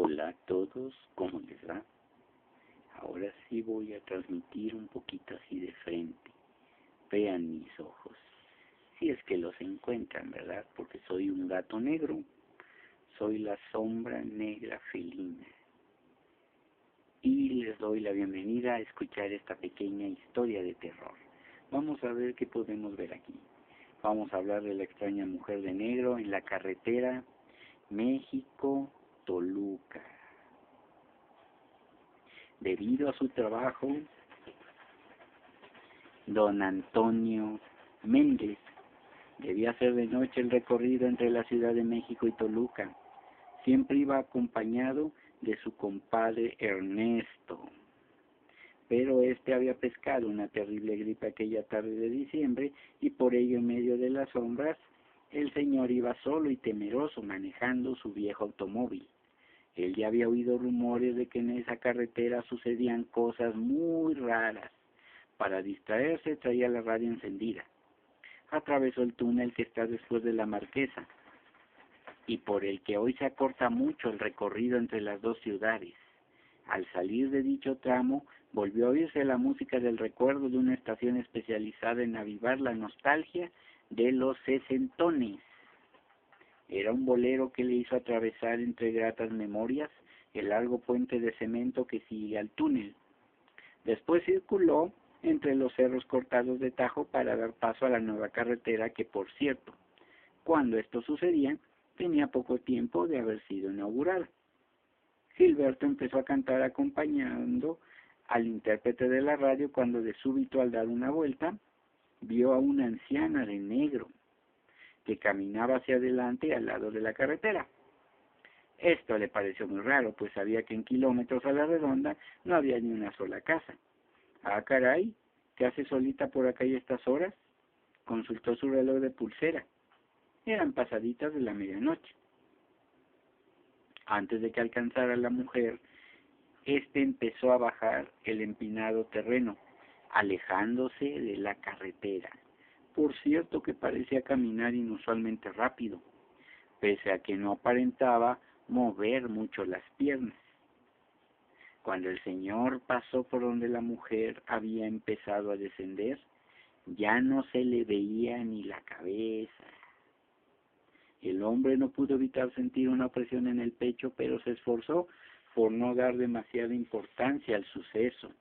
Hola a todos, ¿cómo les va? Ahora sí voy a transmitir un poquito así de frente. Vean mis ojos, si es que los encuentran, ¿verdad? Porque soy un gato negro, soy la sombra negra felina. Y les doy la bienvenida a escuchar esta pequeña historia de terror. Vamos a ver qué podemos ver aquí. Vamos a hablar de la extraña mujer de negro en la carretera México-Toluca. Debido a su trabajo, don Antonio Méndez debía hacer de noche el recorrido entre la Ciudad de México y Toluca. Siempre iba acompañado de su compadre Ernesto, pero este había pescado una terrible gripe aquella tarde de diciembre y por ello en medio de las sombras el señor iba solo y temeroso manejando su viejo automóvil. Él ya había oído rumores de que en esa carretera sucedían cosas muy raras. Para distraerse traía la radio encendida. Atravesó el túnel que está después de la Marquesa y por el que hoy se acorta mucho el recorrido entre las dos ciudades. Al salir de dicho tramo, volvió a oírse la música del recuerdo de una estación especializada en avivar la nostalgia de los sesentones. Era un bolero que le hizo atravesar entre gratas memorias el largo puente de cemento que sigue al túnel. Después circuló entre los cerros cortados de Tajo para dar paso a la nueva carretera que, por cierto, cuando esto sucedía, tenía poco tiempo de haber sido inaugurada. Gilberto empezó a cantar acompañando al intérprete de la radio cuando de súbito al dar una vuelta vio a una anciana de negro que caminaba hacia adelante al lado de la carretera. Esto le pareció muy raro, pues sabía que en kilómetros a la redonda no había ni una sola casa. Ah, caray, ¿qué hace solita por acá y estas horas? Consultó su reloj de pulsera. Eran pasaditas de la medianoche. Antes de que alcanzara a la mujer, empezó a bajar el empinado terreno, alejándose de la carretera. Por cierto que parecía caminar inusualmente rápido, pese a que no aparentaba mover mucho las piernas. Cuando el señor pasó por donde la mujer había empezado a descender, ya no se le veía ni la cabeza. El hombre no pudo evitar sentir una presión en el pecho, pero se esforzó por no dar demasiada importancia al suceso.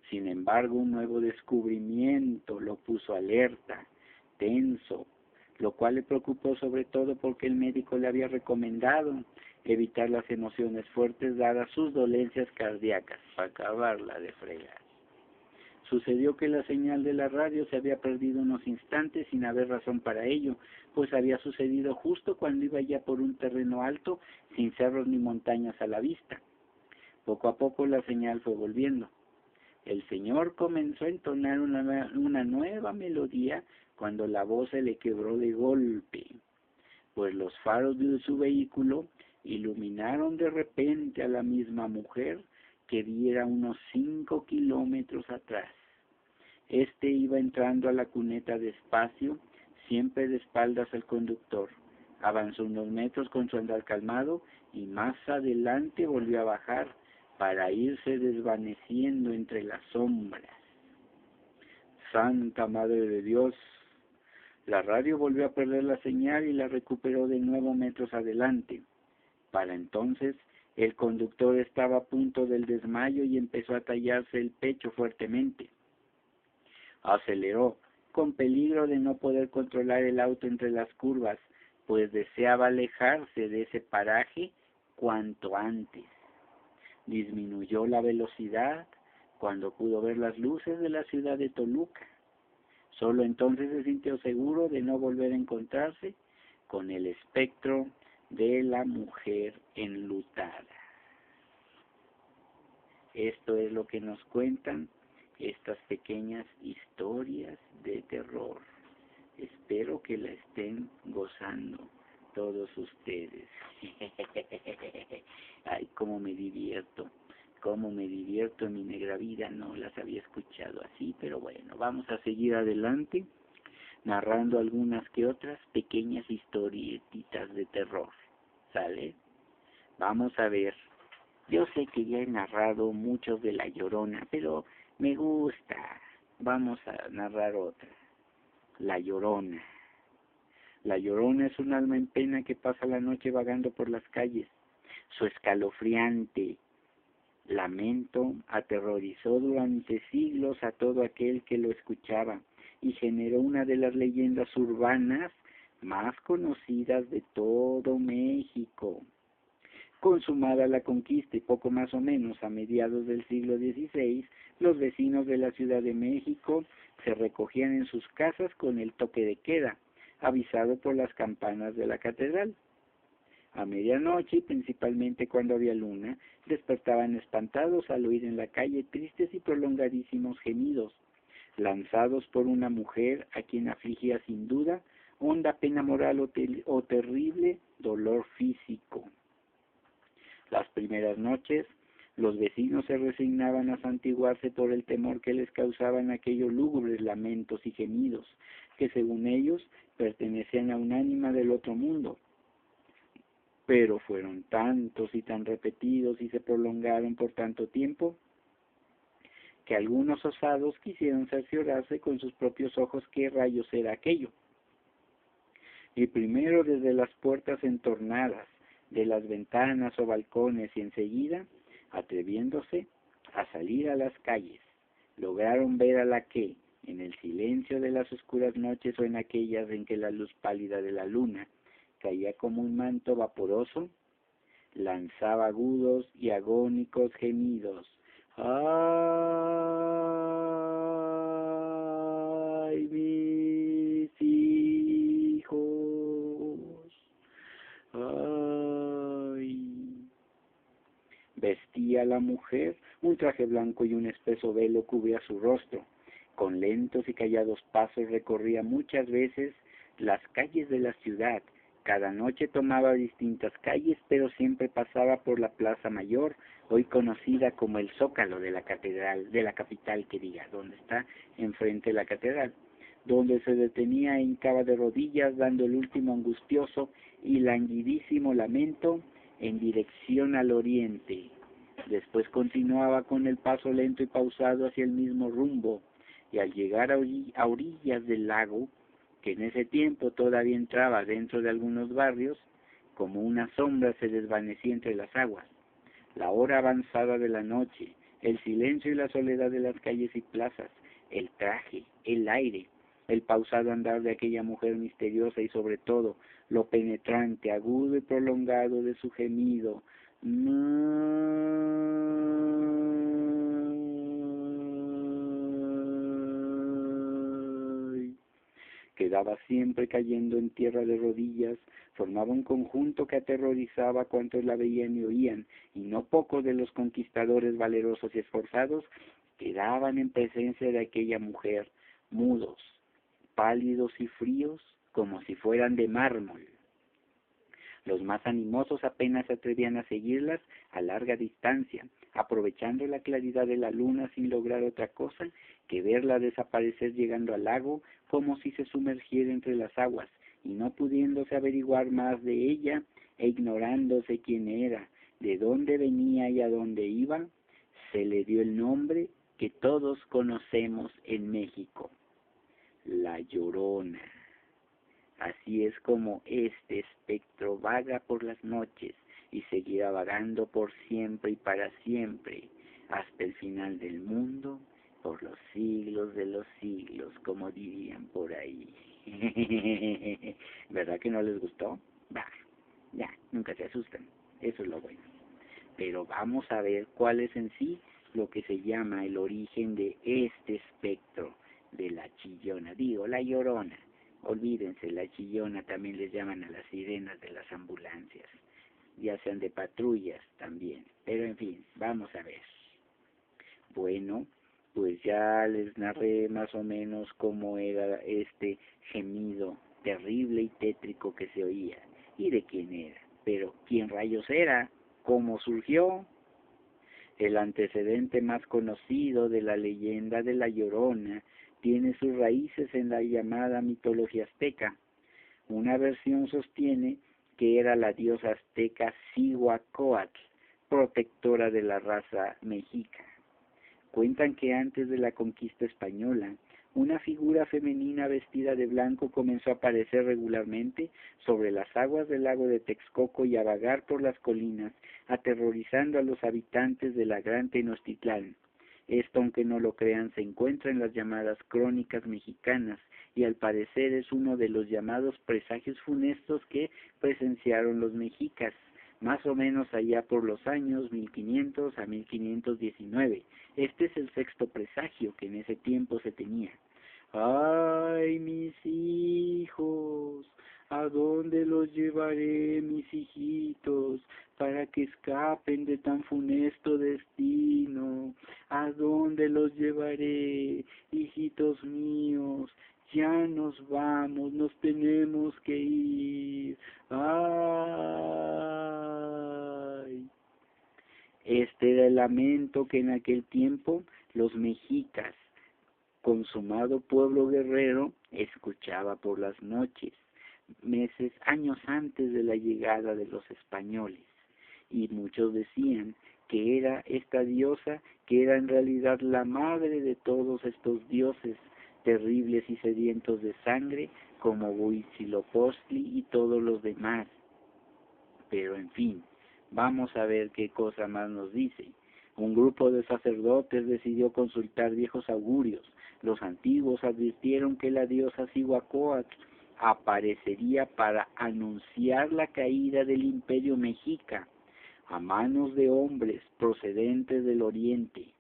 Sin embargo, un nuevo descubrimiento lo puso alerta, tenso, lo cual le preocupó sobre todo porque el médico le había recomendado evitar las emociones fuertes dadas sus dolencias cardíacas, para acabarla de fregar. Sucedió que la señal de la radio se había perdido unos instantes sin haber razón para ello, pues había sucedido justo cuando iba ya por un terreno alto, sin cerros ni montañas a la vista. Poco a poco la señal fue volviendo. El señor comenzó a entonar una nueva melodía cuando la voz se le quebró de golpe, pues los faros de su vehículo iluminaron de repente a la misma mujer que viera unos 5 kilómetros atrás. Iba entrando a la cuneta despacio, siempre de espaldas al conductor. Avanzó unos metros con su andar calmado y más adelante volvió a bajar para irse desvaneciendo entre las sombras. Santa Madre de Dios. La radio volvió a perder la señal y la recuperó de nuevo metros adelante. Para entonces, el conductor estaba a punto del desmayo y empezó a tallarse el pecho fuertemente. Aceleró, con peligro de no poder controlar el auto entre las curvas, pues deseaba alejarse de ese paraje cuanto antes. Disminuyó la velocidad cuando pudo ver las luces de la ciudad de Toluca. Solo entonces se sintió seguro de no volver a encontrarse con el espectro de la mujer enlutada. Esto es lo que nos cuentan estas pequeñas historias de terror. Espero que la estén gozando todos ustedes. Ay, cómo me divierto en mi negra vida. No las había escuchado así, pero bueno, vamos a seguir adelante narrando algunas que otras pequeñas historietitas de terror. ¿Sale? Vamos a ver Yo sé que ya he narrado muchos de La Llorona, pero me gusta. Vamos a narrar otra. La Llorona. La Llorona es un alma en pena que pasa la noche vagando por las calles. Su escalofriante lamento aterrorizó durante siglos a todo aquel que lo escuchaba y generó una de las leyendas urbanas más conocidas de todo México. Consumada la conquista y poco más o menos a mediados del siglo XVI, los vecinos de la Ciudad de México se recogían en sus casas con el toque de queda, avisado por las campanas de la catedral. A medianoche, principalmente cuando había luna, despertaban espantados al oír en la calle tristes y prolongadísimos gemidos, lanzados por una mujer a quien afligía sin duda honda pena moral o terrible dolor físico. Las primeras noches, los vecinos se resignaban a santiguarse por el temor que les causaban aquellos lúgubres lamentos y gemidos, que según ellos pertenecían a un ánima del otro mundo. Pero fueron tantos y tan repetidos y se prolongaron por tanto tiempo, que algunos osados quisieron cerciorarse con sus propios ojos qué rayos era aquello. Y primero desde las puertas entornadas, de las ventanas o balcones y enseguida, atreviéndose a salir a las calles, lograron ver a la que, en el silencio de las oscuras noches o en aquellas en que la luz pálida de la luna caía como un manto vaporoso, lanzaba agudos y agónicos gemidos. ¡Ay, mis hijos! ¡Ay! Vestía la mujer un traje blanco y un espeso velo cubría su rostro. Con lentos y callados pasos recorría muchas veces las calles de la ciudad. Cada noche tomaba distintas calles, pero siempre pasaba por la Plaza Mayor, hoy conocida como el Zócalo de la catedral, de la capital, donde está enfrente de la catedral, donde se detenía e hincaba de rodillas, dando el último angustioso y languidísimo lamento en dirección al oriente. Después continuaba con el paso lento y pausado hacia el mismo rumbo, y al llegar a orillas del lago, que en ese tiempo todavía entraba dentro de algunos barrios, como una sombra se desvanecía entre las aguas. La hora avanzada de la noche, el silencio y la soledad de las calles y plazas, el traje, el aire, el pausado andar de aquella mujer misteriosa y sobre todo lo penetrante, agudo y prolongado de su gemido. Quedaba siempre cayendo en tierra de rodillas, formaba un conjunto que aterrorizaba a cuantos la veían y oían, y no pocos de los conquistadores valerosos y esforzados quedaban en presencia de aquella mujer, mudos, pálidos y fríos, como si fueran de mármol. Los más animosos apenas se atrevían a seguirlas a larga distancia, aprovechando la claridad de la luna sin lograr otra cosa que verla desaparecer llegando al lago como si se sumergiera entre las aguas, y no pudiéndose averiguar más de ella e ignorándose quién era, de dónde venía y a dónde iba, se le dio el nombre que todos conocemos en México, La Llorona. Así es como este espectro vaga por las noches y seguirá vagando por siempre y para siempre, hasta el final del mundo, por los siglos de los siglos, como dirían por ahí. ¿Verdad que no les gustó? Bah, ya, nunca se asustan, eso es lo bueno. Pero vamos a ver cuál es en sí lo que se llama el origen de este espectro de la chillona, digo, la llorona. Olvídense, la chillona también les llaman a las sirenas de las ambulancias, ya sean de patrullas también. Pero en fin, vamos a ver. Bueno, pues ya les narré más o menos cómo era este gemido terrible y tétrico que se oía y de quién era. Pero ¿quién rayos era? ¿Cómo surgió? El antecedente más conocido de la leyenda de La Llorona tiene sus raíces en la llamada mitología azteca. Una versión sostiene que era la diosa azteca Cihuacóatl, protectora de la raza mexica. Cuentan que antes de la conquista española, una figura femenina vestida de blanco comenzó a aparecer regularmente sobre las aguas del lago de Texcoco y a vagar por las colinas, aterrorizando a los habitantes de la Gran Tenochtitlán. Esto, aunque no lo crean, se encuentra en las llamadas crónicas mexicanas y al parecer es uno de los llamados presagios funestos que presenciaron los mexicas, más o menos allá por los años 1500 a 1519. Este es el sexto presagio que en ese tiempo se tenía. ¡Ay, mis hijos! ¿A dónde los llevaré, mis hijitos, para que escapen de tan funesto destino? ¿A dónde los llevaré, hijitos míos? Ya nos vamos, nos tenemos que ir. ¡Ay! Este era el lamento que en aquel tiempo los mexicas, consumado pueblo guerrero, escuchaba por las noches, años antes de la llegada de los españoles. Y muchos decían que era esta diosa, que era en realidad la madre de todos estos dioses terribles y sedientos de sangre, como Huitzilopochtli y todos los demás. Pero en fin, vamos a ver qué cosa más nos dice. Un grupo de sacerdotes decidió consultar viejos augurios. Los antiguos advirtieron que la diosa Cihuacóatl aparecería para anunciar la caída del imperio mexica a manos de hombres procedentes del oriente.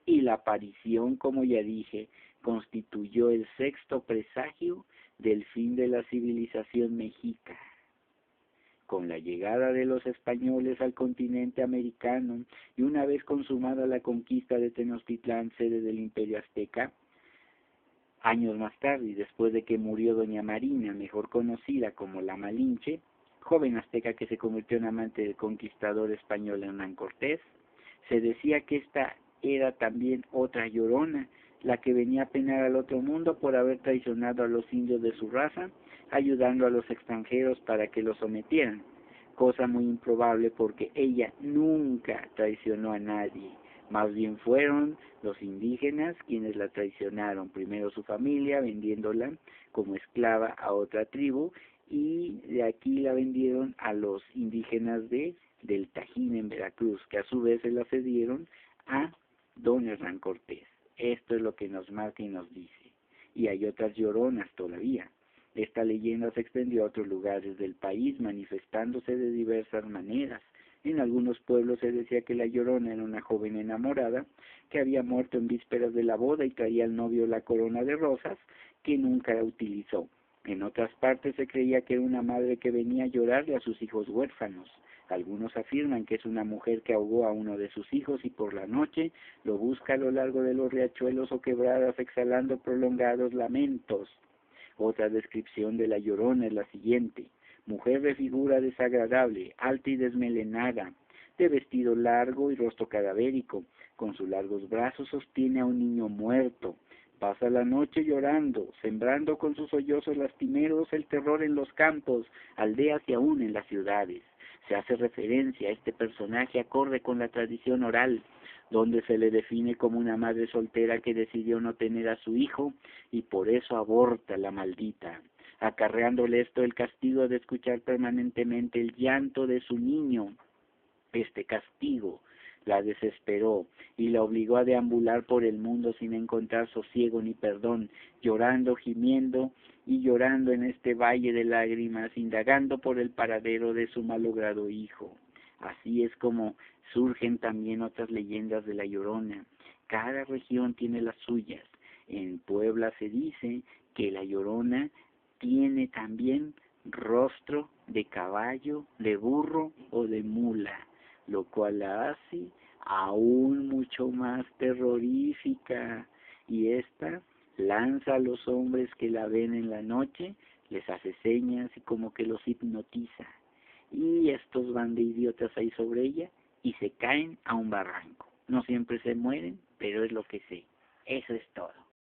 Y la aparición, como ya dije, constituyó el sexto presagio del fin de la civilización mexica. Con la llegada de los españoles al continente americano y una vez consumada la conquista de Tenochtitlán, sede del Imperio Azteca, años más tarde y después de que murió doña Marina, mejor conocida como la Malinche, joven azteca que se convirtió en amante del conquistador español Hernán Cortés, se decía que esta era también otra Llorona, la que venía a penar al otro mundo por haber traicionado a los indios de su raza, ayudando a los extranjeros para que los sometieran, cosa muy improbable porque ella nunca traicionó a nadie. Más bien fueron los indígenas quienes la traicionaron, primero su familia vendiéndola como esclava a otra tribu y de aquí la vendieron a los indígenas del Tajín en Veracruz, que a su vez se la cedieron a don Hernán Cortés. Esto es lo que nos marca y nos dice. Y hay otras lloronas todavía. Esta leyenda se extendió a otros lugares del país, manifestándose de diversas maneras. En algunos pueblos se decía que la Llorona era una joven enamorada que había muerto en vísperas de la boda y traía al novio la corona de rosas que nunca utilizó. En otras partes se creía que era una madre que venía a llorarle a sus hijos huérfanos. Algunos afirman que es una mujer que ahogó a uno de sus hijos y por la noche lo busca a lo largo de los riachuelos o quebradas exhalando prolongados lamentos. Otra descripción de la Llorona es la siguiente: mujer de figura desagradable, alta y desmelenada, de vestido largo y rostro cadavérico, con sus largos brazos sostiene a un niño muerto. Pasa la noche llorando, sembrando con sus sollozos lastimeros el terror en los campos, aldeas y aún en las ciudades. Se hace referencia a este personaje acorde con la tradición oral, donde se le define como una madre soltera que decidió no tener a su hijo y por eso aborta la maldita, acarreándole esto el castigo de escuchar permanentemente el llanto de su niño. Este castigo la desesperó y la obligó a deambular por el mundo sin encontrar sosiego ni perdón, llorando, gimiendo y llorando en este valle de lágrimas, indagando por el paradero de su malogrado hijo. Así es como surgen también otras leyendas de la Llorona. Cada región tiene las suyas. En Puebla se dice que la Llorona tiene también rostro de caballo, de burro o de mula, lo cual la hace aún mucho más terrorífica. Y esta lanza a los hombres que la ven en la noche, les hace señas y como que los hipnotiza. Y estos van de idiotas ahí sobre ella y se caen a un barranco. No siempre se mueren, pero es lo que sé. Eso es todo.